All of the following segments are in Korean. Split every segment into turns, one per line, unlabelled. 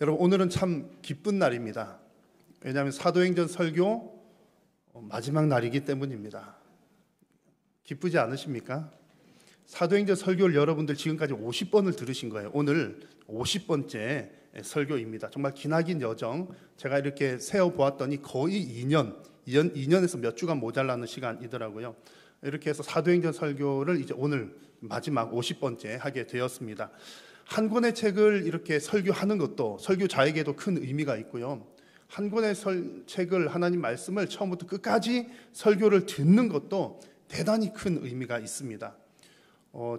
여러분, 오늘은 참 기쁜 날입니다. 왜냐하면 사도행전 설교 마지막 날이기 때문입니다. 기쁘지 않으십니까? 사도행전 설교를 여러분들 지금까지 50번을 들으신 거예요. 오늘 50번째 설교입니다. 정말 기나긴 여정, 제가 이렇게 세어보았더니 거의 2년에서 몇 주간 모자라는 시간이더라고요. 이렇게 해서 사도행전 설교를 이제 오늘 마지막 50번째 하게 되었습니다. 한 권의 책을 이렇게 설교하는 것도 설교자에게도 큰 의미가 있고요. 한 권의 책을, 하나님 말씀을 처음부터 끝까지 설교를 듣는 것도 대단히 큰 의미가 있습니다.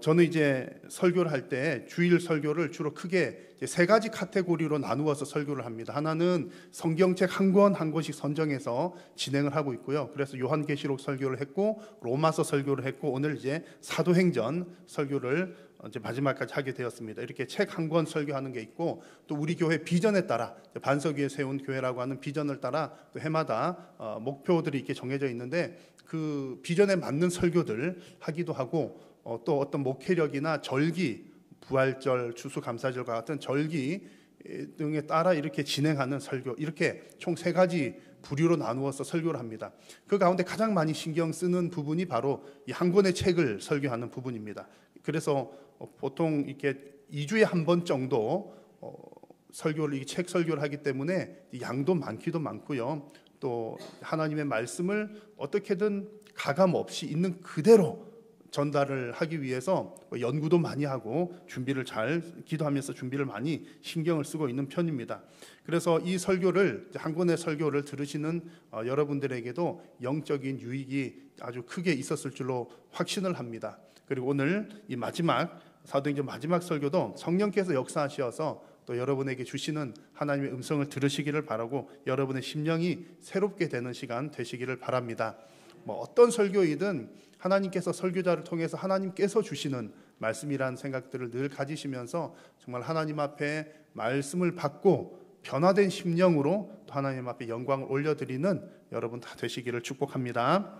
저는 이제 설교를 할 때 주일 설교를 주로 크게 세 가지 카테고리로 나누어서 설교를 합니다. 하나는 성경책 한 권씩 선정해서 진행을 하고 있고요. 그래서 요한계시록 설교를 했고, 로마서 설교를 했고, 오늘 이제 사도행전 설교를 이제 마지막까지 하게 되었습니다. 이렇게 책 한 권 설교하는 게 있고, 또 우리 교회 비전에 따라, 반석 위에 세운 교회라고 하는 비전을 따라 또 해마다 목표들이 이렇게 정해져 있는데, 그 비전에 맞는 설교들 하기도 하고, 또 어떤 목회력이나 절기, 부활절, 추수감사절과 같은 절기 등에 따라 이렇게 진행하는 설교, 이렇게 총 세 가지 부류로 나누어서 설교를 합니다. 그 가운데 가장 많이 신경 쓰는 부분이 바로 이 한 권의 책을 설교하는 부분입니다. 그래서 보통 이렇게 2주에 한 번 정도 설교를, 이 책 설교를 하기 때문에 양도 많기도 많고요. 또 하나님의 말씀을 어떻게든 가감 없이 있는 그대로 전달을 하기 위해서 연구도 많이 하고 기도하면서 준비를 많이 신경을 쓰고 있는 편입니다. 그래서 이 설교를, 한 권의 설교를 들으시는 여러분들에게도 영적인 유익이 아주 크게 있었을 줄로 확신을 합니다. 그리고 오늘 이 마지막 사도행전 마지막 설교도 성령께서 역사하셔서 또 여러분에게 주시는 하나님의 음성을 들으시기를 바라고, 여러분의 심령이 새롭게 되는 시간 되시기를 바랍니다. 어떤 설교이든 하나님께서 설교자를 통해서 하나님께서 주시는 말씀이라는 생각들을 늘 가지시면서 정말 하나님 앞에 말씀을 받고 변화된 심령으로 또 하나님 앞에 영광을 올려드리는 여러분 다 되시기를 축복합니다.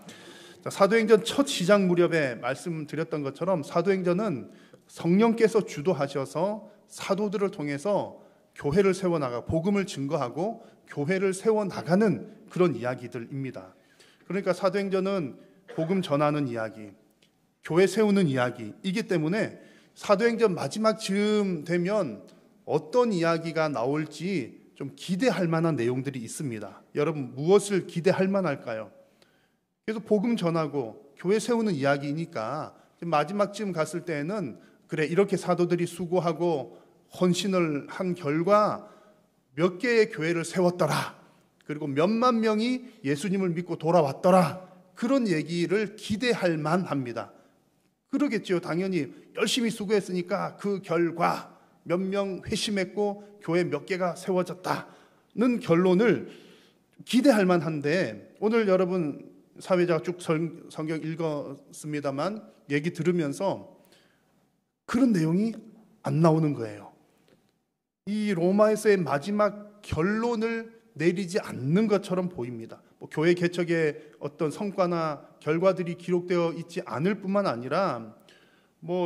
사도행전 첫 시작 무렵에 말씀드렸던 것처럼 사도행전은 성령께서 주도하셔서 사도들을 통해서 교회를 세워나가 복음을 증거하고 교회를 세워나가는 그런 이야기들입니다. 그러니까 사도행전은 복음 전하는 이야기, 교회 세우는 이야기이기 때문에 사도행전 마지막 즈음 되면 어떤 이야기가 나올지 좀 기대할 만한 내용들이 있습니다. 여러분, 무엇을 기대할 만할까요? 그래서 복음 전하고 교회 세우는 이야기니까 마지막쯤 갔을 때에는 그래, 이렇게 사도들이 수고하고 헌신을 한 결과 몇 개의 교회를 세웠더라, 그리고 몇만 명이 예수님을 믿고 돌아왔더라, 그런 얘기를 기대할 만합니다. 그러겠죠. 당연히 열심히 수고했으니까 그 결과 몇 명 회심했고 교회 몇 개가 세워졌다는 결론을 기대할 만한데, 오늘 여러분 사회자가 쭉 성경 읽었습니다만 얘기 들으면서 그런 내용이 안 나오는 거예요. 이 로마에서의 마지막 결론을 내리지 않는 것처럼 보입니다. 교회 개척의 어떤 성과나 결과들이 기록되어 있지 않을 뿐만 아니라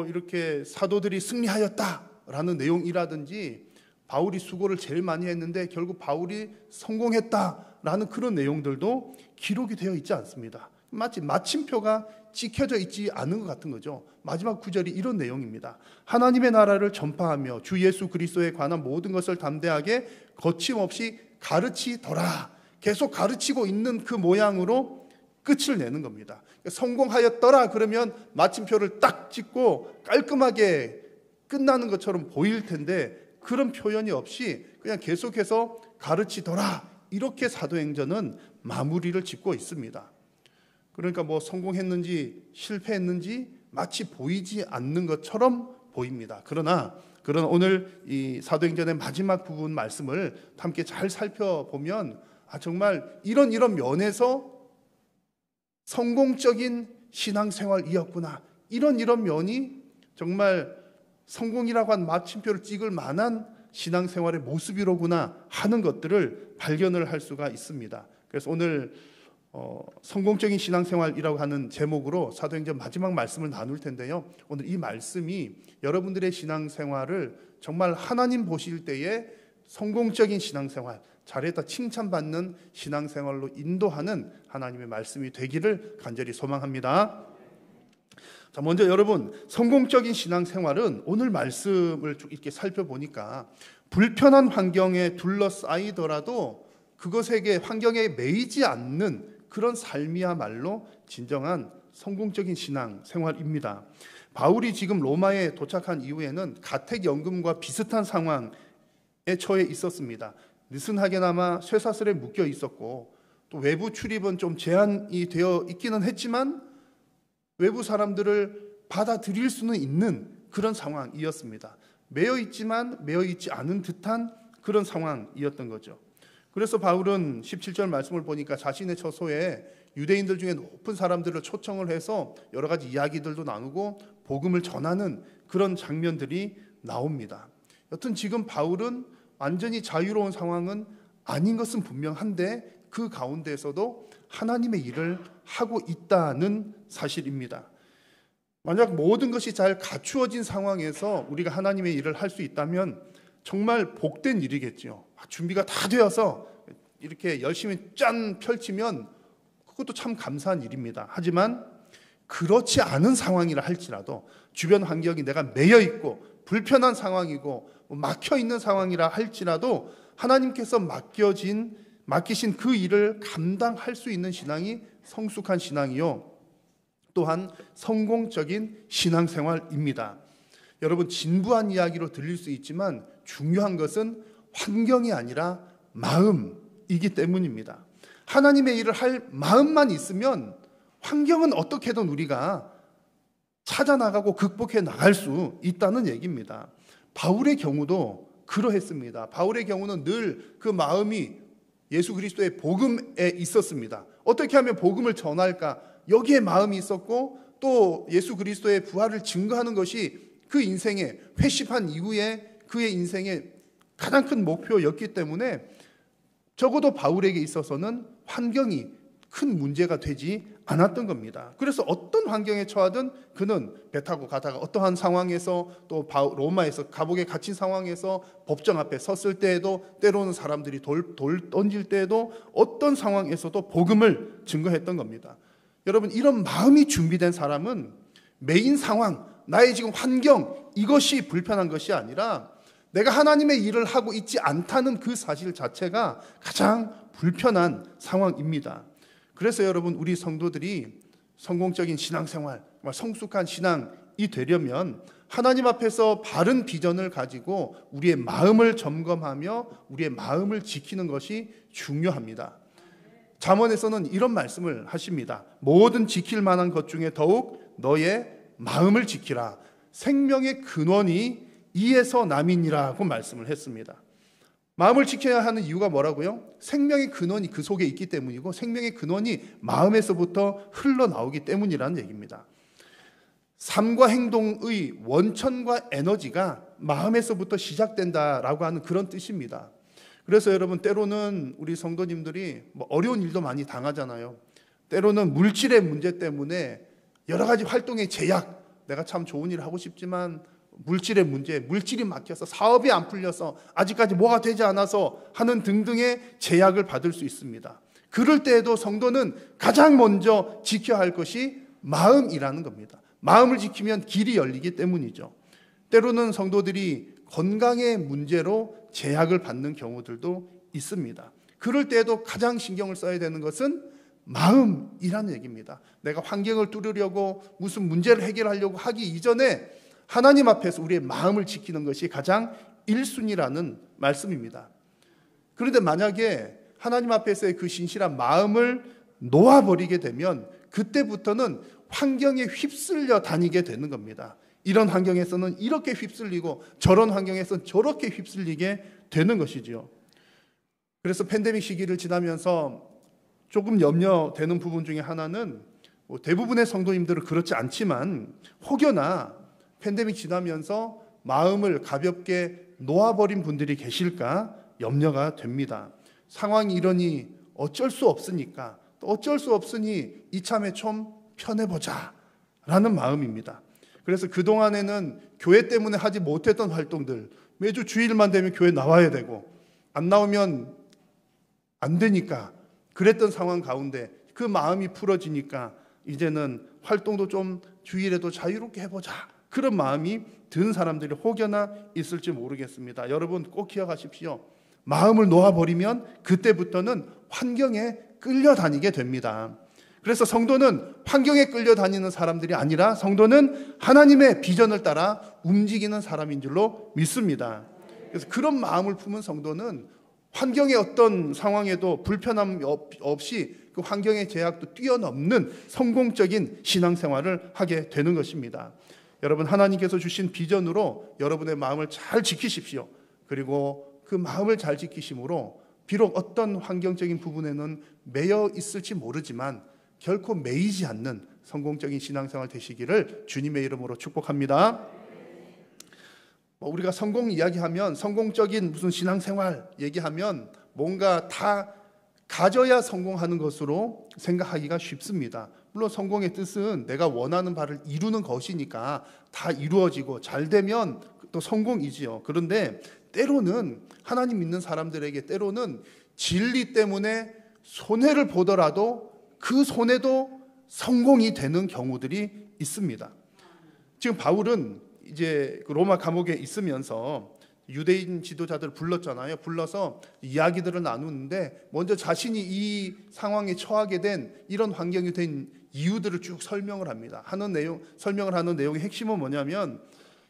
이렇게 사도들이 승리하였다라는 내용이라든지 바울이 수고를 제일 많이 했는데 결국 바울이 성공했다라는 그런 내용들도 기록이 되어 있지 않습니다. 마치 마침표가 찍혀져 있지 않은 것 같은 거죠. 마지막 구절이 이런 내용입니다. 하나님의 나라를 전파하며 주 예수 그리스도에 관한 모든 것을 담대하게 거침없이 가르치더라. 계속 가르치고 있는 그 모양으로 끝을 내는 겁니다. 성공하였더라 그러면 마침표를 딱 찍고 깔끔하게 끝나는 것처럼 보일 텐데, 그런 표현이 없이 그냥 계속해서 가르치더라, 이렇게 사도행전은 마무리를 짓고 있습니다. 그러니까 성공했는지 실패했는지 마치 보이지 않는 것처럼 보입니다. 그러나 오늘 이 사도행전의 마지막 부분 말씀을 함께 잘 살펴보면 정말 이런 면에서 성공적인 신앙생활이었구나, 이런 면이 정말 성공이라고 한 마침표를 찍을 만한 신앙생활의 모습이로구나 하는 것들을 발견을 할 수가 있습니다. 그래서 오늘 성공적인 신앙생활이라고 하는 제목으로 사도행전 마지막 말씀을 나눌 텐데요. 오늘 이 말씀이 여러분들의 신앙생활을 정말 하나님 보실 때에 성공적인 신앙생활, 잘했다 칭찬받는 신앙생활로 인도하는 하나님의 말씀이 되기를 간절히 소망합니다. 자, 먼저 여러분, 성공적인 신앙생활은 오늘 말씀을 쭉 이렇게 살펴보니까 불편한 환경에 둘러싸이더라도 그것에게 환경에 매이지 않는 그런 삶이야말로 진정한 성공적인 신앙생활입니다. 바울이 지금 로마에 도착한 이후에는 가택연금과 비슷한 상황에 처해 있었습니다. 느슨하게나마 쇠사슬에 묶여 있었고 또 외부 출입은 좀 제한이 되어 있기는 했지만 외부 사람들을 받아들일 수는 있는 그런 상황이었습니다. 매여 있지만 매여 있지 않은 듯한 그런 상황이었던 거죠. 그래서 바울은 17절 말씀을 보니까 자신의 처소에 유대인들 중에 높은 사람들을 초청을 해서 여러 가지 이야기들도 나누고 복음을 전하는 그런 장면들이 나옵니다. 여튼 지금 바울은 완전히 자유로운 상황은 아닌 것은 분명한데 그 가운데에서도 하나님의 일을 하고 있다는 사실입니다. 만약 모든 것이 잘 갖추어진 상황에서 우리가 하나님의 일을 할 수 있다면 정말 복된 일이겠죠. 준비가 다 되어서 이렇게 열심히 짠 펼치면 그것도 참 감사한 일입니다. 하지만 그렇지 않은 상황이라 할지라도 주변 환경이 내가 매여 있고 불편한 상황이고 막혀 있는 상황이라 할지라도 하나님께서 맡기신 그 일을 감당할 수 있는 신앙이 성숙한 신앙이요, 또한 성공적인 신앙생활입니다. 여러분, 진부한 이야기로 들릴 수 있지만 중요한 것은 환경이 아니라 마음이기 때문입니다. 하나님의 일을 할 마음만 있으면 환경은 어떻게든 우리가 찾아나가고 극복해 나갈 수 있다는 얘기입니다. 바울의 경우도 그러했습니다. 바울의 경우는 늘 그 마음이 예수 그리스도의 복음에 있었습니다. 어떻게 하면 복음을 전할까? 여기에 마음이 있었고 또 예수 그리스도의 부활을 증거하는 것이 그 인생에 회심한 이후에 그의 인생의 가장 큰 목표였기 때문에 적어도 바울에게 있어서는 환경이 큰 문제가 되지 않았던 겁니다. 그래서 어떤 환경에 처하든 그는 배 타고 가다가 어떠한 상황에서 또 로마에서 감옥에 갇힌 상황에서 법정 앞에 섰을 때에도 때로는 사람들이 돌 던질 때에도 어떤 상황에서도 복음을 증거했던 겁니다. 여러분, 이런 마음이 준비된 사람은 메인 상황, 나의 지금 환경, 이것이 불편한 것이 아니라 내가 하나님의 일을 하고 있지 않다는 그 사실 자체가 가장 불편한 상황입니다. 그래서 여러분, 우리 성도들이 성공적인 신앙생활, 성숙한 신앙이 되려면 하나님 앞에서 바른 비전을 가지고 우리의 마음을 점검하며 우리의 마음을 지키는 것이 중요합니다. 잠언에서는 이런 말씀을 하십니다. 모든 지킬 만한 것 중에 더욱 너의 마음을 지키라. 생명의 근원이 이에서 남이니라고 말씀을 했습니다. 마음을 지켜야 하는 이유가 뭐라고요? 생명의 근원이 그 속에 있기 때문이고 생명의 근원이 마음에서부터 흘러나오기 때문이라는 얘기입니다. 삶과 행동의 원천과 에너지가 마음에서부터 시작된다라고 하는 그런 뜻입니다. 그래서 여러분, 때로는 우리 성도님들이 어려운 일도 많이 당하잖아요. 때로는 물질의 문제 때문에 여러 가지 활동의 제약, 내가 참 좋은 일을 하고 싶지만 물질의 문제, 물질이 막혀서 사업이 안 풀려서 아직까지 뭐가 되지 않아서 하는 등등의 제약을 받을 수 있습니다. 그럴 때에도 성도는 가장 먼저 지켜야 할 것이 마음이라는 겁니다. 마음을 지키면 길이 열리기 때문이죠. 때로는 성도들이 건강의 문제로 제약을 받는 경우들도 있습니다. 그럴 때에도 가장 신경을 써야 되는 것은 마음이라는 얘기입니다. 내가 환경을 뚫으려고 무슨 문제를 해결하려고 하기 이전에 하나님 앞에서 우리의 마음을 지키는 것이 가장 1순위라는 말씀입니다. 그런데 만약에 하나님 앞에서의 그 신실한 마음을 놓아버리게 되면 그때부터는 환경에 휩쓸려 다니게 되는 겁니다. 이런 환경에서는 이렇게 휩쓸리고 저런 환경에서는 저렇게 휩쓸리게 되는 것이죠. 그래서 팬데믹 시기를 지나면서 조금 염려되는 부분 중에 하나는 대부분의 성도님들은 그렇지 않지만 혹여나 팬데믹 지나면서 마음을 가볍게 놓아버린 분들이 계실까 염려가 됩니다. 상황이 이러니 어쩔 수 없으니까, 또 어쩔 수 없으니 이참에 좀 편해보자 라는 마음입니다. 그래서 그동안에는 교회 때문에 하지 못했던 활동들, 매주 주일만 되면 교회 나와야 되고 안 나오면 안 되니까 그랬던 상황 가운데 그 마음이 풀어지니까 이제는 활동도 좀 주일에도 자유롭게 해보자, 그런 마음이 든 사람들이 혹여나 있을지 모르겠습니다. 여러분 꼭 기억하십시오. 마음을 놓아버리면 그때부터는 환경에 끌려다니게 됩니다. 그래서 성도는 환경에 끌려다니는 사람들이 아니라 성도는 하나님의 비전을 따라 움직이는 사람인 줄로 믿습니다. 그래서 그런 마음을 품은 성도는 환경의 어떤 상황에도 불편함 없이 그 환경의 제약도 뛰어넘는 성공적인 신앙생활을 하게 되는 것입니다. 여러분, 하나님께서 주신 비전으로 여러분의 마음을 잘 지키십시오. 그리고 그 마음을 잘 지키심으로 비록 어떤 환경적인 부분에는 매여 있을지 모르지만 결코 매이지 않는 성공적인 신앙생활 되시기를 주님의 이름으로 축복합니다. 우리가 성공 이야기하면, 성공적인 무슨 신앙생활 얘기하면 뭔가 다 가져야 성공하는 것으로 생각하기가 쉽습니다. 물론 성공의 뜻은 내가 원하는 바를 이루는 것이니까 다 이루어지고 잘 되면 또 성공이지요. 그런데 때로는 하나님 믿는 사람들에게 때로는 진리 때문에 손해를 보더라도 그 손해도 성공이 되는 경우들이 있습니다. 지금 바울은 이제 로마 감옥에 있으면서 유대인 지도자들 불렀잖아요. 불러서 이야기들을 나누는데 먼저 자신이 이 상황에 처하게 된, 이런 환경이 된 이유들을 쭉 설명을 합니다. 설명을 하는 내용의 핵심은 뭐냐면,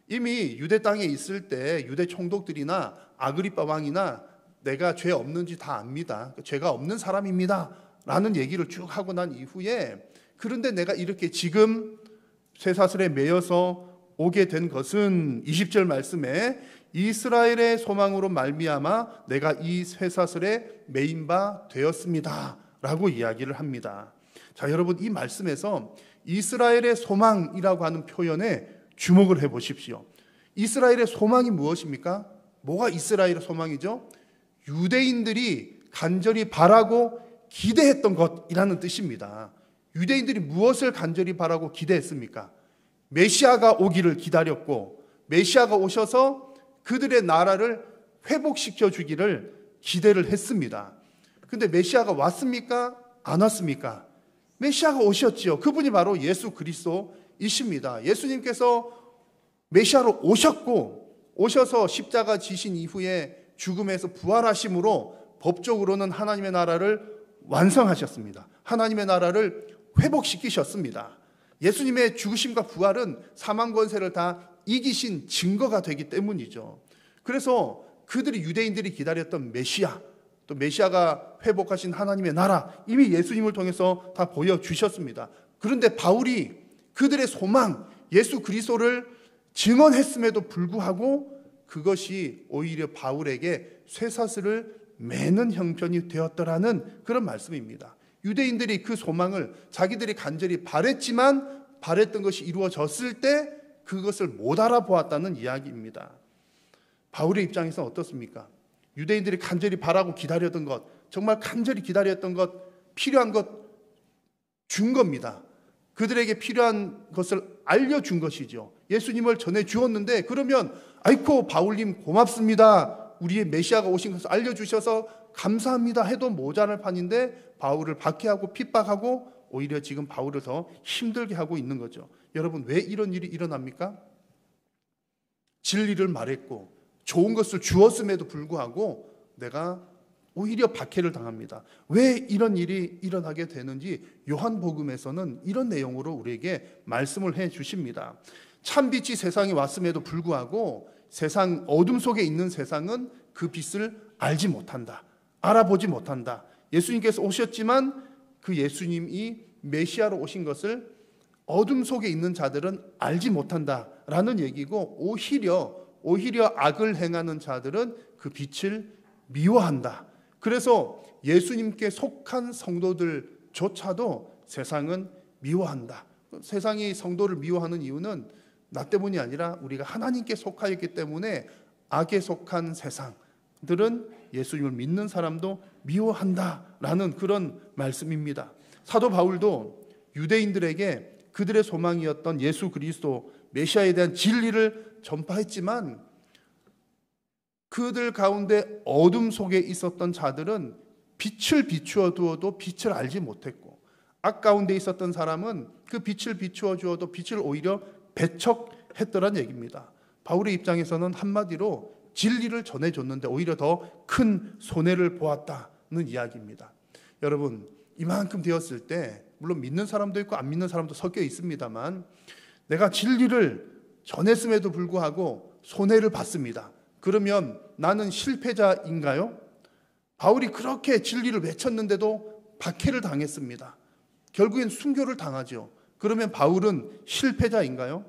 이미 유대 땅에 있을 때 유대 총독들이나 아그리빠 왕이나 내가 죄 없는지 다 압니다. 죄가 없는 사람입니다 라는 얘기를 쭉 하고 난 이후에, 그런데 내가 이렇게 지금 쇠사슬에 매여서 오게 된 것은 20절 말씀에 이스라엘의 소망으로 말미암아 내가 이 쇠사슬에 매인 바 되었습니다 라고 이야기를 합니다. 자, 여러분, 이 말씀에서 이스라엘의 소망이라고 하는 표현에 주목을 해보십시오. 이스라엘의 소망이 무엇입니까? 뭐가 이스라엘의 소망이죠? 유대인들이 간절히 바라고 기대했던 것이라는 뜻입니다. 유대인들이 무엇을 간절히 바라고 기대했습니까? 메시아가 오기를 기다렸고, 메시아가 오셔서 그들의 나라를 회복시켜 주기를 기대를 했습니다. 그런데 메시아가 왔습니까? 안 왔습니까? 메시아가 오셨지요. 그분이 바로 예수 그리스도이십니다. 예수님께서 메시아로 오셔서 십자가 지신 이후에 죽음에서 부활하심으로 법적으로는 하나님의 나라를 완성하셨습니다. 하나님의 나라를 회복시키셨습니다. 예수님의 죽으심과 부활은 사망 권세를 다 이기신 증거가 되기 때문이죠. 그래서 그들이, 유대인들이 기다렸던 메시아, 또 메시아가 회복하신 하나님의 나라, 이미 예수님을 통해서 다 보여주셨습니다. 그런데 바울이 그들의 소망, 예수 그리스도를 증언했음에도 불구하고 그것이 오히려 바울에게 쇠사슬을 매는 형편이 되었더라는 그런 말씀입니다. 유대인들이 그 소망을 자기들이 간절히 바랬지만 바랬던 것이 이루어졌을 때 그것을 못 알아보았다는 이야기입니다. 바울의 입장에서 어떻습니까? 유대인들이 간절히 바라고 기다렸던 것, 정말 간절히 기다렸던 것, 필요한 것 준 겁니다. 그들에게 필요한 것을 알려준 것이죠. 예수님을 전해주었는데, 그러면 아이고 바울님 고맙습니다, 우리의 메시아가 오신 것을 알려주셔서 감사합니다 해도 모자랄 판인데 바울을 박해하고 핍박하고 오히려 지금 바울을 더 힘들게 하고 있는 거죠. 여러분, 왜 이런 일이 일어납니까? 진리를 말했고 좋은 것을 주었음에도 불구하고 내가 오히려 박해를 당합니다. 왜 이런 일이 일어나게 되는지 요한복음에서는 이런 내용으로 우리에게 말씀을 해 주십니다. 참빛이 세상에 왔음에도 불구하고 세상, 어둠 속에 있는 세상은 그 빛을 알지 못한다, 알아보지 못한다. 예수님께서 오셨지만 그 예수님이 메시아로 오신 것을 어둠 속에 있는 자들은 알지 못한다라는 얘기고, 오히려 악을 행하는 자들은 그 빛을 미워한다. 그래서 예수님께 속한 성도들조차도 세상은 미워한다. 세상이 성도를 미워하는 이유는 나 때문이 아니라 우리가 하나님께 속하였기 때문에 악에 속한 세상들은 예수님을 믿는 사람도 미워한다라는 그런 말씀입니다. 사도 바울도 유대인들에게 그들의 소망이었던 예수 그리스도 메시아에 대한 진리를 전파했지만 그들 가운데 어둠 속에 있었던 자들은 빛을 비추어 두어도 빛을 알지 못했고, 악 가운데 있었던 사람은 그 빛을 비추어 주어도 빛을 오히려 배척했더란 얘기입니다. 바울의 입장에서는 한마디로 진리를 전해줬는데 오히려 더 큰 손해를 보았다는 이야기입니다. 여러분, 이만큼 되었을 때 물론 믿는 사람도 있고 안 믿는 사람도 섞여 있습니다만, 내가 진리를 전했음에도 불구하고 손해를 봤습니다. 그러면 나는 실패자인가요? 바울이 그렇게 진리를 외쳤는데도 박해를 당했습니다. 결국엔 순교를 당하죠. 그러면 바울은 실패자인가요?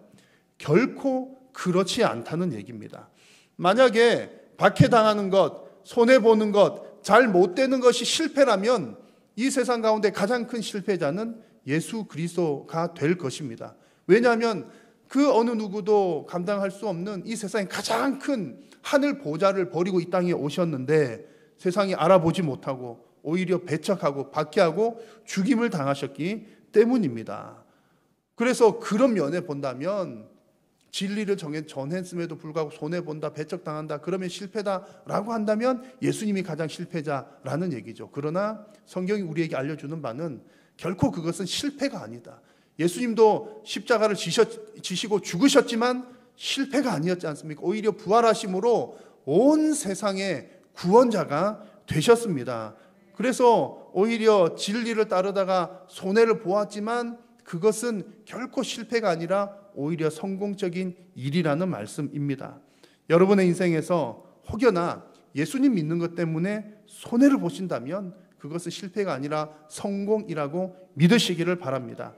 결코 그렇지 않다는 얘기입니다. 만약에 박해당하는 것, 손해보는 것, 잘 못되는 것이 실패라면 이 세상 가운데 가장 큰 실패자는 예수 그리스도가 될 것입니다. 왜냐하면 그 어느 누구도 감당할 수 없는 이 세상의 가장 큰 하늘 보좌를 버리고 이 땅에 오셨는데 세상이 알아보지 못하고 오히려 배척하고 박해하고 죽임을 당하셨기 때문입니다. 그래서 그런 면에 본다면 진리를 전했음에도 불구하고 손해본다, 배척당한다, 그러면 실패다라고 한다면 예수님이 가장 실패자라는 얘기죠. 그러나 성경이 우리에게 알려주는 바는 결코 그것은 실패가 아니다. 예수님도 십자가를 지시고 죽으셨지만 실패가 아니었지 않습니까? 오히려 부활하심으로 온 세상의 구원자가 되셨습니다. 그래서 오히려 진리를 따르다가 손해를 보았지만 그것은 결코 실패가 아니라 오히려 성공적인 일이라는 말씀입니다. 여러분의 인생에서 혹여나 예수님 믿는 것 때문에 손해를 보신다면 그것은 실패가 아니라 성공이라고 믿으시기를 바랍니다.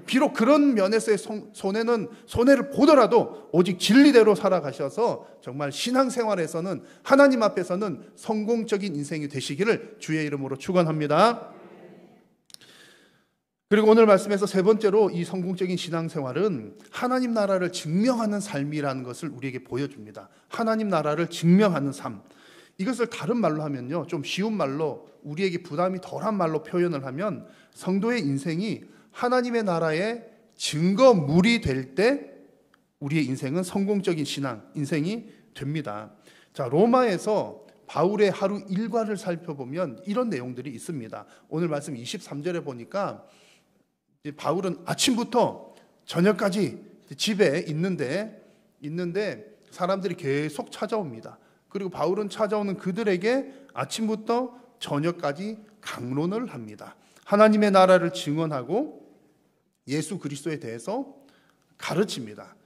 비록 그런 면에서의 손해를 보더라도 오직 진리대로 살아가셔서 정말 신앙생활에서는 하나님 앞에서는 성공적인 인생이 되시기를 주의 이름으로 축원합니다. 그리고 오늘 말씀에서 세 번째로 이 성공적인 신앙생활은 하나님 나라를 증명하는 삶이라는 것을 우리에게 보여줍니다. 하나님 나라를 증명하는 삶. 이것을 다른 말로 하면요, 좀 쉬운 말로, 우리에게 부담이 덜한 말로 표현을 하면 성도의 인생이 하나님의 나라의 증거물이 될 때 우리의 인생은 성공적인 인생이 됩니다. 자, 로마에서 바울의 하루 일과를 살펴보면 이런 내용들이 있습니다. 오늘 말씀 23절에 보니까 바울은 아침부터 저녁까지 집에 있는데 사람들이 계속 찾아옵니다. 그리고 바울은 찾아오는 그들에게 아침부터 저녁까지 강론을 합니다. 하나님의 나라를 증언하고 예수 그리스도에 대해서 가르칩니다.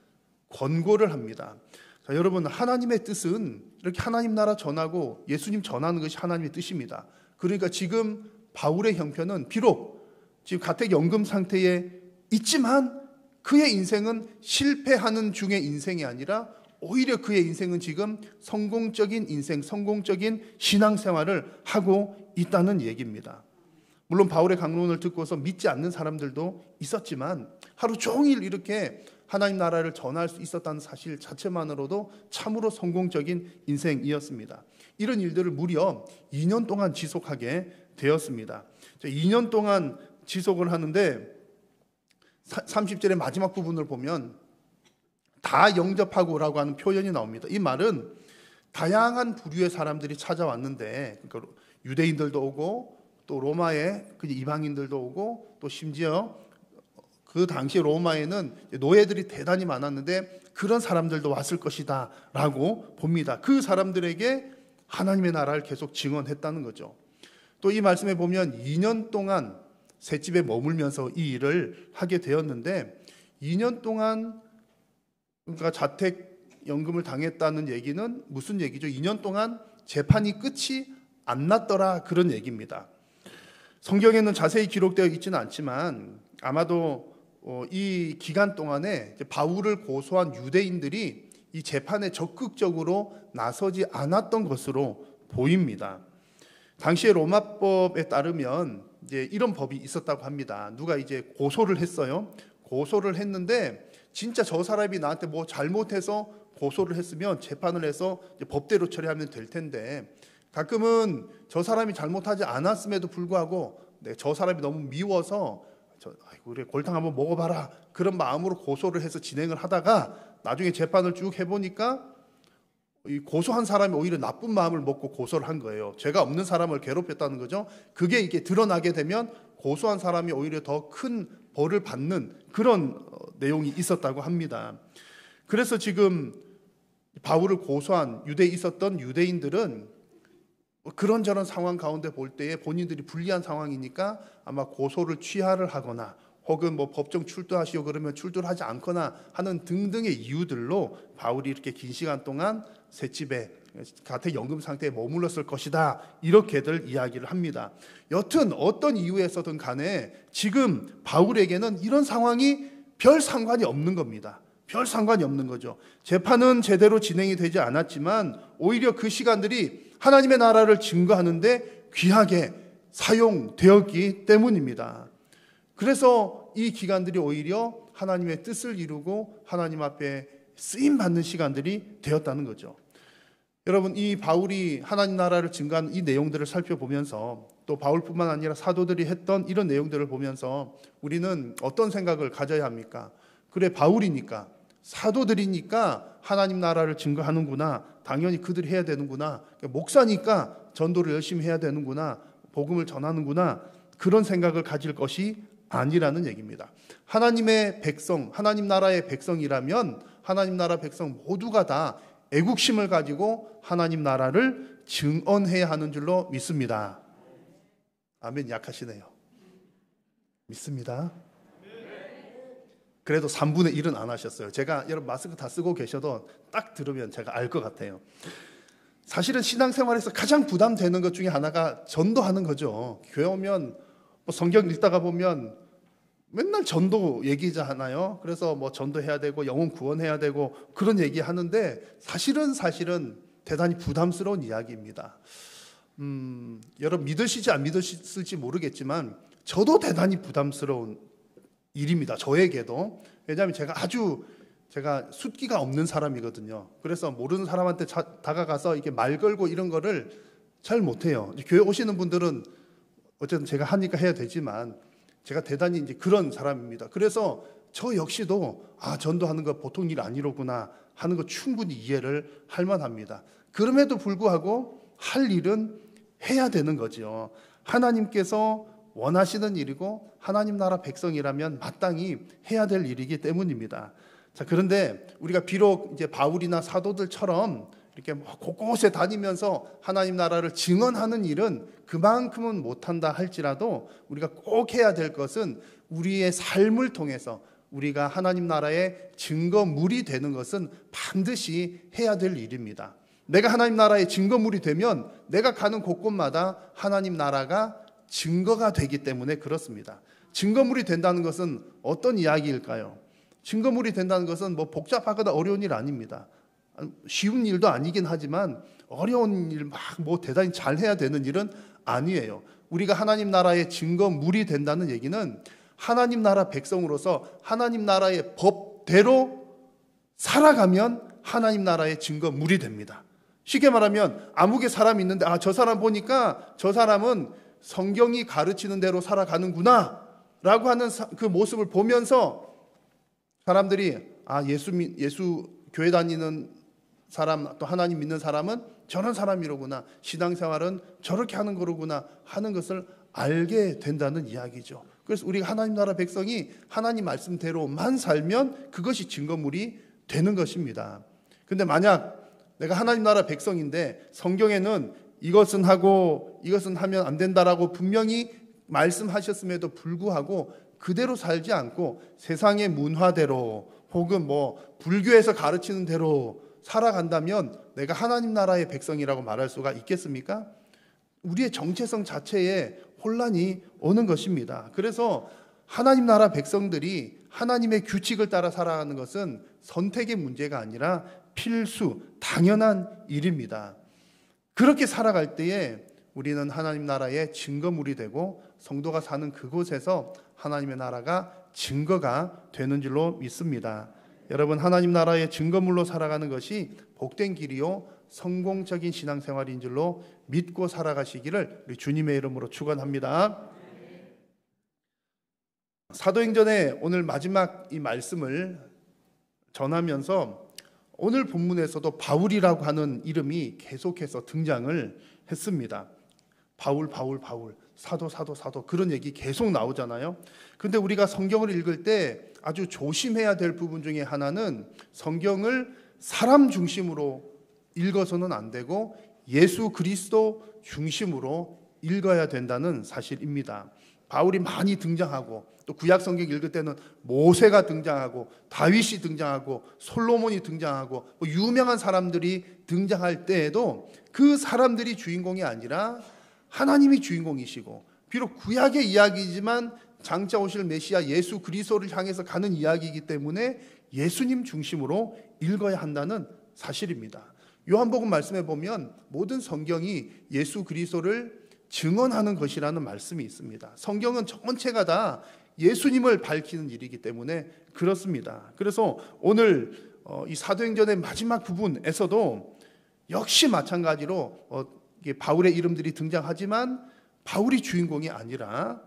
권고를 합니다. 자, 여러분, 하나님의 뜻은 이렇게 하나님 나라 전하고 예수님 전하는 것이 하나님의 뜻입니다. 그러니까 지금 바울의 형편은 비록 지금 가택연금 상태에 있지만 그의 인생은 실패하는 중의 인생이 아니라 오히려 그의 인생은 지금 성공적인 인생, 성공적인 신앙생활을 하고 있다는 얘기입니다. 물론 바울의 강론을 듣고서 믿지 않는 사람들도 있었지만 하루 종일 이렇게 하나님 나라를 전할 수 있었다는 사실 자체만으로도 참으로 성공적인 인생이었습니다. 이런 일들을 무려 2년 동안 지속하게 되었습니다. 2년 동안 지속을 하는데 30절의 마지막 부분을 보면 다 영접하고라고 하는 표현이 나옵니다. 이 말은 다양한 부류의 사람들이 찾아왔는데, 그러니까 유대인들도 오고 또 로마의 이방인들도 오고 또 심지어 그 당시 로마에는 노예들이 대단히 많았는데 그런 사람들도 왔을 것이다 라고 봅니다. 그 사람들에게 하나님의 나라를 계속 증언했다는 거죠. 또 이 말씀에 보면 2년 동안 셋집에 머물면서 이 일을 하게 되었는데 2년 동안 그러니까 자택연금을 당했다는 얘기는 무슨 얘기죠? 2년 동안 재판이 끝이 안 났더라, 그런 얘기입니다. 성경에는 자세히 기록되어 있지는 않지만 아마도 이 기간 동안에 바울을 고소한 유대인들이 이 재판에 적극적으로 나서지 않았던 것으로 보입니다. 당시의 로마법에 따르면 이제 이런 법이 있었다고 합니다. 누가 이제 고소를 했어요. 고소를 했는데 진짜 저 사람이 나한테 뭐 잘못해서 고소를 했으면 재판을 해서 이제 법대로 처리하면 될 텐데, 가끔은 저 사람이 잘못하지 않았음에도 불구하고 저 사람이 너무 미워서 그래 골탕 한번 먹어봐라, 그런 마음으로 고소를 해서 진행을 하다가 나중에 재판을 쭉 해보니까 이 고소한 사람이 오히려 나쁜 마음을 먹고 고소를 한 거예요. 죄가 없는 사람을 괴롭혔다는 거죠. 그게 이게 드러나게 되면 고소한 사람이 오히려 더 큰 벌을 받는 그런 내용이 있었다고 합니다. 그래서 지금 바울을 고소한 유대에 있었던 유대인들은 그런저런 상황 가운데 볼 때에 본인들이 불리한 상황이니까 아마 고소를 취하를 하거나 혹은 뭐 법정 출두하시오 그러면 출두를 하지 않거나 하는 등등의 이유들로 바울이 이렇게 긴 시간 동안 셋집에 가택 연금 상태에 머물렀을 것이다, 이렇게들 이야기를 합니다. 여튼 어떤 이유에서든 간에 지금 바울에게는 이런 상황이 별 상관이 없는 겁니다. 별 상관이 없는 거죠. 재판은 제대로 진행이 되지 않았지만 오히려 그 시간들이 하나님의 나라를 증거하는데 귀하게 사용되었기 때문입니다. 그래서 이 기간들이 오히려 하나님의 뜻을 이루고 하나님 앞에 쓰임받는 시간들이 되었다는 거죠. 여러분, 이 바울이 하나님 나라를 증거한 이 내용들을 살펴보면서 또 바울뿐만 아니라 사도들이 했던 이런 내용들을 보면서 우리는 어떤 생각을 가져야 합니까? 그래, 바울이니까, 사도들이니까 하나님 나라를 증거하는구나, 당연히 그들이 해야 되는구나, 목사니까 전도를 열심히 해야 되는구나, 복음을 전하는구나, 그런 생각을 가질 것이 아니라는 얘기입니다. 하나님의 백성, 하나님 나라의 백성이라면 하나님 나라 백성 모두가 다 애국심을 가지고 하나님 나라를 증언해야 하는 줄로 믿습니다. 아멘. 약하시네요. 믿습니다. 그래도 3분의 1은 안 하셨어요. 제가 여러분 마스크 다 쓰고 계셔도 딱 들으면 제가 알 것 같아요. 사실은 신앙생활에서 가장 부담되는 것 중에 하나가 전도하는 거죠. 교회 오면 뭐 성경 읽다가 보면 맨날 전도 얘기하잖아요. 그래서 뭐 전도해야 되고 영혼 구원해야 되고 그런 얘기 하는데 사실은 대단히 부담스러운 이야기입니다. 여러분 믿으시지 안 믿으실지 모르겠지만 저도 대단히 부담스러운 일입니다. 저에게도. 왜냐하면 제가 숫기가 없는 사람이거든요. 그래서 모르는 사람한테 다가가서 이렇게 말 걸고 이런 거를 잘 못해요. 교회 오시는 분들은 어쨌든 제가 하니까 해야 되지만 제가 대단히 이제 그런 사람입니다. 그래서 저 역시도 전도하는 거 보통 일 아니로구나 하는 거 충분히 이해를 할 만합니다. 그럼에도 불구하고 할 일은 해야 되는 거죠. 하나님께서 원하시는 일이고 하나님 나라 백성이라면 마땅히 해야 될 일이기 때문입니다. 자, 그런데 우리가 비록 이제 바울이나 사도들처럼 이렇게 곳곳에 다니면서 하나님 나라를 증언하는 일은 그만큼은 못한다 할지라도 우리가 꼭 해야 될 것은 우리의 삶을 통해서 우리가 하나님 나라의 증거물이 되는 것은 반드시 해야 될 일입니다. 내가 하나님 나라의 증거물이 되면 내가 가는 곳곳마다 하나님 나라가 증거가 되기 때문에 그렇습니다. 증거물이 된다는 것은 어떤 이야기일까요? 증거물이 된다는 것은 뭐 복잡하거나 어려운 일 아닙니다. 쉬운 일도 아니긴 하지만 어려운 일 막 뭐 대단히 잘해야 되는 일은 아니에요. 우리가 하나님 나라의 증거물이 된다는 얘기는 하나님 나라 백성으로서 하나님 나라의 법대로 살아가면 하나님 나라의 증거물이 됩니다. 쉽게 말하면 아무개 사람이 있는데 저 사람 보니까 저 사람은 성경이 가르치는 대로 살아가는구나 라고 하는 그 모습을 보면서 사람들이 예수 교회 다니는 사람, 또 하나님 믿는 사람은 저런 사람이로구나, 신앙생활은 저렇게 하는 거로구나 하는 것을 알게 된다는 이야기죠. 그래서 우리가 하나님 나라 백성이 하나님 말씀대로만 살면 그것이 증거물이 되는 것입니다. 근데 만약 내가 하나님 나라 백성인데 성경에는 이것은 하고 이것은 하면 안 된다라고 분명히 말씀하셨음에도 불구하고 그대로 살지 않고 세상의 문화대로 혹은 뭐 불교에서 가르치는 대로 살아간다면 내가 하나님 나라의 백성이라고 말할 수가 있겠습니까? 우리의 정체성 자체에 혼란이 오는 것입니다. 그래서 하나님 나라 백성들이 하나님의 규칙을 따라 살아가는 것은 선택의 문제가 아니라 필수, 당연한 일입니다. 그렇게 살아갈 때에 우리는 하나님 나라의 증거물이 되고 성도가 사는 그곳에서 하나님의 나라가 증거가 되는 줄로 믿습니다. 여러분, 하나님 나라의 증거물로 살아가는 것이 복된 길이요 성공적인 신앙생활인 줄로 믿고 살아가시기를 우리 주님의 이름으로 축원합니다. 사도행전의 오늘 마지막 이 말씀을 전하면서 오늘 본문에서도 바울이라고 하는 이름이 계속해서 등장을 했습니다. 바울, 바울, 바울, 사도, 사도, 사도, 그런 얘기 계속 나오잖아요. 그런데 우리가 성경을 읽을 때 아주 조심해야 될 부분 중에 하나는 성경을 사람 중심으로 읽어서는 안 되고 예수 그리스도 중심으로 읽어야 된다는 사실입니다. 바울이 많이 등장하고 또 구약 성경 읽을 때는 모세가 등장하고 다윗이 등장하고 솔로몬이 등장하고 유명한 사람들이 등장할 때에도 그 사람들이 주인공이 아니라 하나님이 주인공이시고, 비록 구약의 이야기이지만 장차 오실 메시아 예수 그리스도를 향해서 가는 이야기이기 때문에 예수님 중심으로 읽어야 한다는 사실입니다. 요한복음 말씀에 보면 모든 성경이 예수 그리스도를 증언하는 것이라는 말씀이 있습니다. 성경은 전체가 다 예수님을 밝히는 일이기 때문에 그렇습니다. 그래서 오늘 이 사도행전의 마지막 부분에서도 역시 마찬가지로 바울의 이름들이 등장하지만 바울이 주인공이 아니라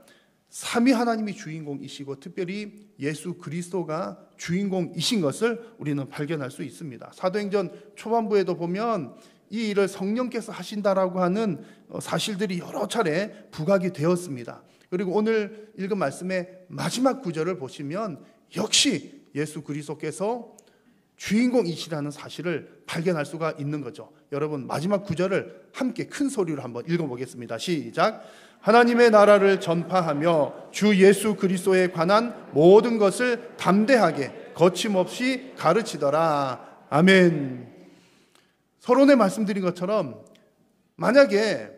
삼위 하나님이 주인공이시고 특별히 예수 그리스도가 주인공이신 것을 우리는 발견할 수 있습니다. 사도행전 초반부에도 보면 이 일을 성령께서 하신다라고 하는 사실들이 여러 차례 부각이 되었습니다. 그리고 오늘 읽은 말씀의 마지막 구절을 보시면 역시 예수 그리스도께서 주인공이시라는 사실을 발견할 수가 있는 거죠. 여러분, 마지막 구절을 함께 큰 소리로 한번 읽어보겠습니다. 시작. 하나님의 나라를 전파하며 주 예수 그리스도에 관한 모든 것을 담대하게 거침없이 가르치더라. 아멘. 서론에 말씀드린 것처럼 만약에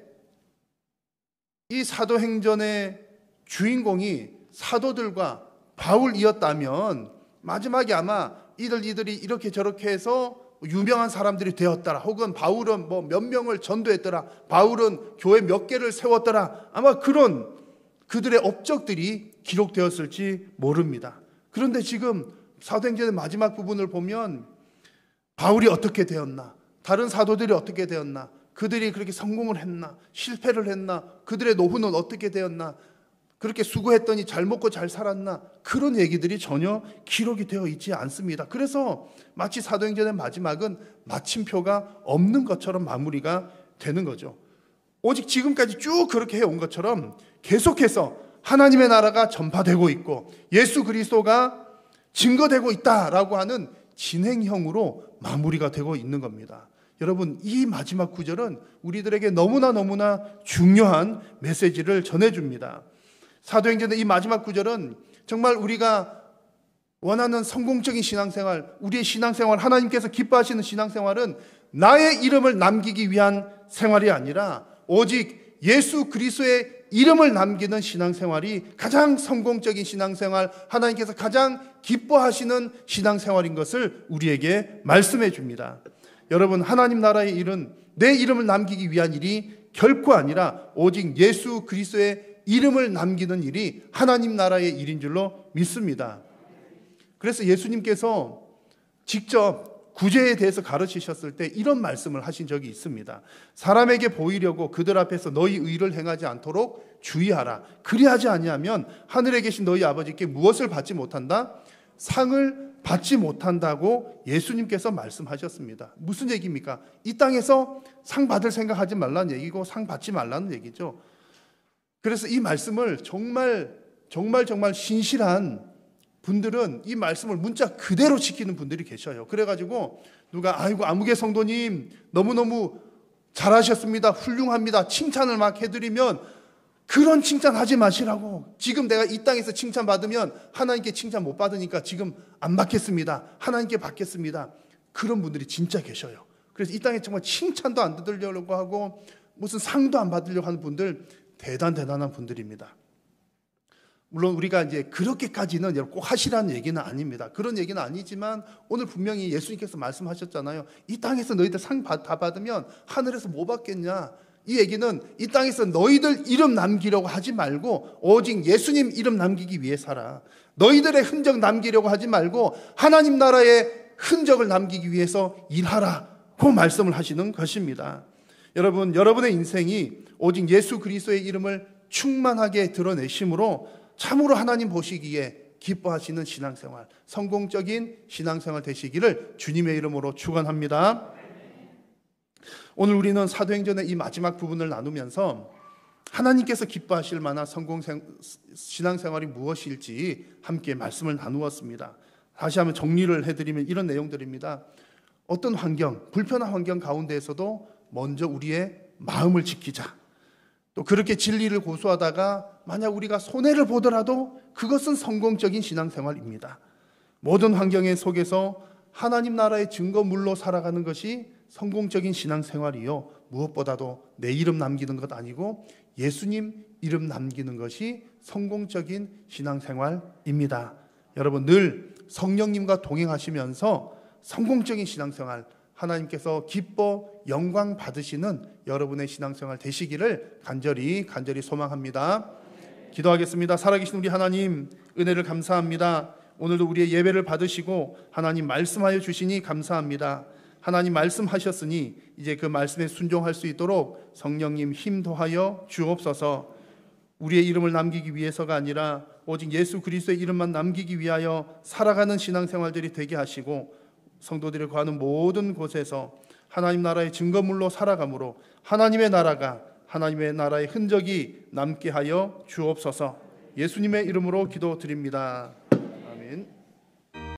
이 사도행전의 주인공이 사도들과 바울이었다면 마지막에 아마 이들이 이렇게 저렇게 해서 유명한 사람들이 되었더라, 혹은 바울은 몇 명을 전도했더라, 바울은 교회 몇 개를 세웠더라, 아마 그런 그들의 업적들이 기록되었을지 모릅니다. 그런데 지금 사도행전의 마지막 부분을 보면 바울이 어떻게 되었나, 다른 사도들이 어떻게 되었나, 그들이 그렇게 성공을 했나, 실패를 했나, 그들의 노후는 어떻게 되었나, 그렇게 수고했더니 잘 먹고 잘 살았나, 그런 얘기들이 전혀 기록이 되어 있지 않습니다. 그래서 마치 사도행전의 마지막은 마침표가 없는 것처럼 마무리가 되는 거죠. 오직 지금까지 쭉 그렇게 해온 것처럼 계속해서 하나님의 나라가 전파되고 있고 예수 그리스도가 증거되고 있다라고 하는 진행형으로 마무리가 되고 있는 겁니다. 여러분, 이 마지막 구절은 우리들에게 너무나 중요한 메시지를 전해줍니다. 사도행전의 이 마지막 구절은 정말 우리가 원하는 성공적인 신앙생활, 우리의 신앙생활, 하나님께서 기뻐하시는 신앙생활은 나의 이름을 남기기 위한 생활이 아니라 오직 예수 그리스도의 이름을 남기는 신앙생활이 가장 성공적인 신앙생활, 하나님께서 가장 기뻐하시는 신앙생활인 것을 우리에게 말씀해 줍니다. 여러분, 하나님 나라의 일은 내 이름을 남기기 위한 일이 결코 아니라 오직 예수 그리스도의 이름을 남기는 일이 하나님 나라의 일인 줄로 믿습니다. 그래서 예수님께서 직접 구제에 대해서 가르치셨을 때 이런 말씀을 하신 적이 있습니다. 사람에게 보이려고 그들 앞에서 너희 의를 행하지 않도록 주의하라. 그리하지 아니하면 하늘에 계신 너희 아버지께 무엇을 받지 못한다? 상을 받지 못한다고 예수님께서 말씀하셨습니다. 무슨 얘기입니까? 이 땅에서 상 받을 생각하지 말라는 얘기고 상 받지 말라는 얘기죠. 그래서 이 말씀을 정말 신실한 분들은 이 말씀을 문자 그대로 지키는 분들이 계셔요. 그래가지고 누가 아이고 아무개 성도님 너무너무 잘하셨습니다, 훌륭합니다, 칭찬을 막 해드리면 그런 칭찬하지 마시라고. 지금 내가 이 땅에서 칭찬받으면 하나님께 칭찬 못 받으니까 지금 안 받겠습니다, 하나님께 받겠습니다. 그런 분들이 진짜 계셔요. 그래서 이 땅에 정말 칭찬도 안 받으려고 하고 무슨 상도 안 받으려고 하는 분들 대단한 분들입니다. 물론 우리가 이제 그렇게까지는 꼭 하시라는 얘기는 아닙니다. 그런 얘기는 아니지만 오늘 분명히 예수님께서 말씀하셨잖아요. 이 땅에서 너희들 상 다 받으면 하늘에서 뭐 받겠냐. 이 얘기는 이 땅에서 너희들 이름 남기려고 하지 말고 오직 예수님 이름 남기기 위해 살아. 너희들의 흔적 남기려고 하지 말고 하나님 나라의 흔적을 남기기 위해서 일하라고 말씀을 하시는 것입니다. 여러분, 여러분의 인생이 오직 예수 그리스도의 이름을 충만하게 드러내심으로 참으로 하나님 보시기에 기뻐하시는 신앙생활, 성공적인 신앙생활 되시기를 주님의 이름으로 축원합니다. 오늘 우리는 사도행전의 이 마지막 부분을 나누면서 하나님께서 기뻐하실 만한 신앙생활이 무엇일지 함께 말씀을 나누었습니다. 다시 한번 정리를 해드리면 이런 내용들입니다. 어떤 환경, 불편한 환경 가운데에서도 먼저 우리의 마음을 지키자. 또 그렇게 진리를 고수하다가 만약 우리가 손해를 보더라도 그것은 성공적인 신앙생활입니다. 모든 환경 속에서 하나님 나라의 증거물로 살아가는 것이 성공적인 신앙생활이요, 무엇보다도 내 이름 남기는 것 아니고 예수님 이름 남기는 것이 성공적인 신앙생활입니다. 여러분, 늘 성령님과 동행하시면서 성공적인 신앙생활, 하나님께서 기뻐 영광 받으시는 여러분의 신앙생활 되시기를 간절히 소망합니다. 기도하겠습니다. 살아계신 우리 하나님, 은혜를 감사합니다. 오늘도 우리의 예배를 받으시고 하나님 말씀하여 주시니 감사합니다. 하나님 말씀하셨으니 이제 그 말씀에 순종할 수 있도록 성령님 힘 더하여 주옵소서. 우리의 이름을 남기기 위해서가 아니라 오직 예수 그리스도의 이름만 남기기 위하여 살아가는 신앙생활들이 되게 하시고, 성도들이 거하는 모든 곳에서 하나님 나라의 증거물로 살아감으로 하나님의 나라의 흔적이 남게 하여 주옵소서. 예수님의 이름으로 기도드립니다. 아멘.